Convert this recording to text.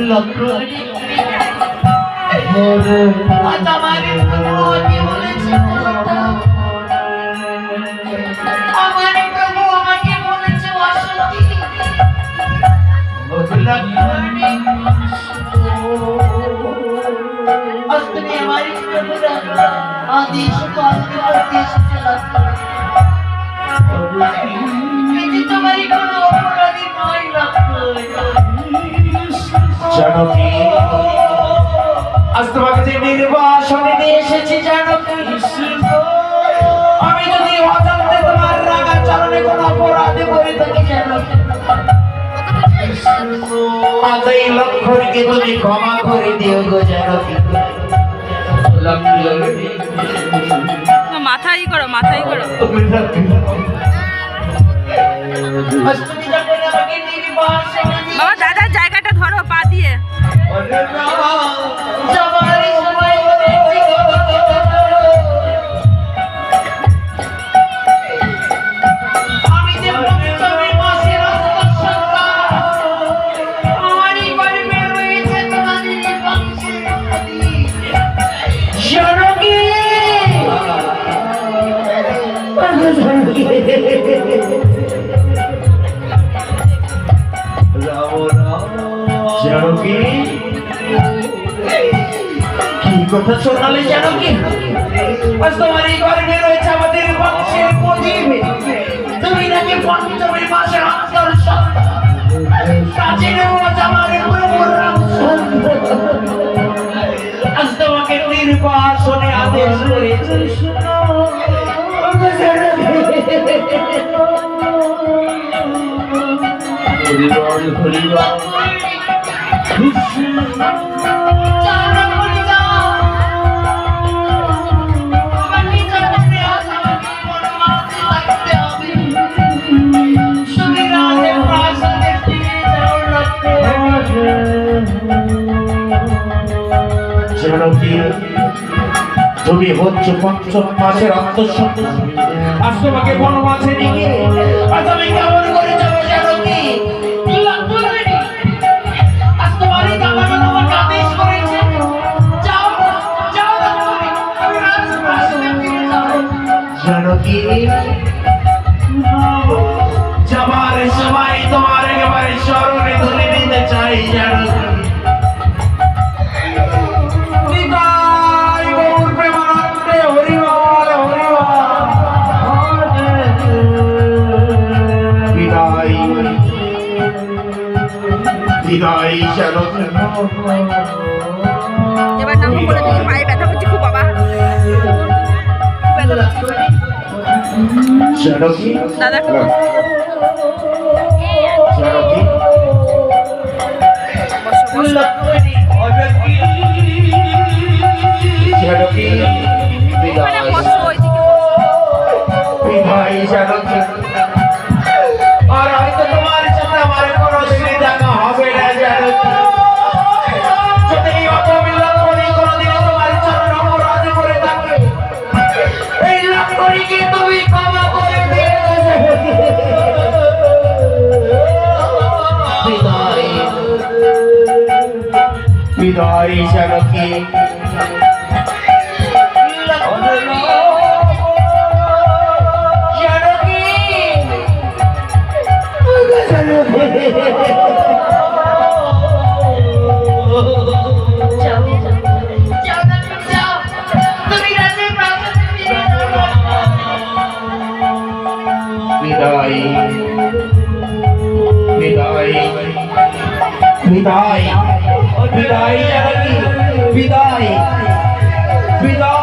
লক্ষ্মী আজ আমার প্রভু কি বলেছে আমার প্রভু আমাকে বলেছে অসতী লক্ষ্মী আজ তুমি আমার প্রভুর আদেশ পালন করতে এসেছো লক্ষ্মী তোমারই কোনো অপরাধী নয় লক্ষ্মী জানকী আজ তোমাকে যে নির্বাসনে নিয়ে এসেছি জানকী আমি যদি অজান্তে তোমার রাগা চরণে কোনো অপরাধে করে থাকি জানকী আজ এই লক্ষ্মণকে তুমি ক্ষমা করে দিও গো জানকী মাথাই করো মাথাই করো বাবা দাদার জায়গাটা ধরো পা দিয়ে জানকী কি কথা শোনালে জানকী আজ তোমার এই গর্ভে রয়েছে আমাদের বংশের প্রদীপ তুমি নাকি পঞ্চমী মাসের অন্তর প্রাচীন আমার প্রভুর আজ তোমাকে নির্বাসনে আদেশ করেছে তুমি হচ্ছে পঞ্চম মাসের অন্তঃসত্ত্বা আজ তোমাকে বনবাসে নিয়ে আজ আমি কেমন করে যাবো জানকী আজ তোমারই দামানো তোমাকে আদেশ করেছে যাও যাও আমি রাজপ্রাসাদে ফিরে যাবো জানকী যাবার সময় তোমার একেবারে স্মরণে ধরে নিতে চাই জানকী এবার নাম বলে দিই পায়ে ব্যথা করছে খুব বাবা দাদা আর হয়তো তোমার সাথে আমার কোনো দেখা হবে না জানকী যদি অপবিলম্ব করে কোনোদিন তোমার চরণ অপরাধ করে থাকে এই লক্ষ্মণীকে তুমি ক্ষমা করে দিও বিদায় বিদায় জানকী বিদায় বিদায় বিদায় বিদায় জানকী বিদায় বিদায়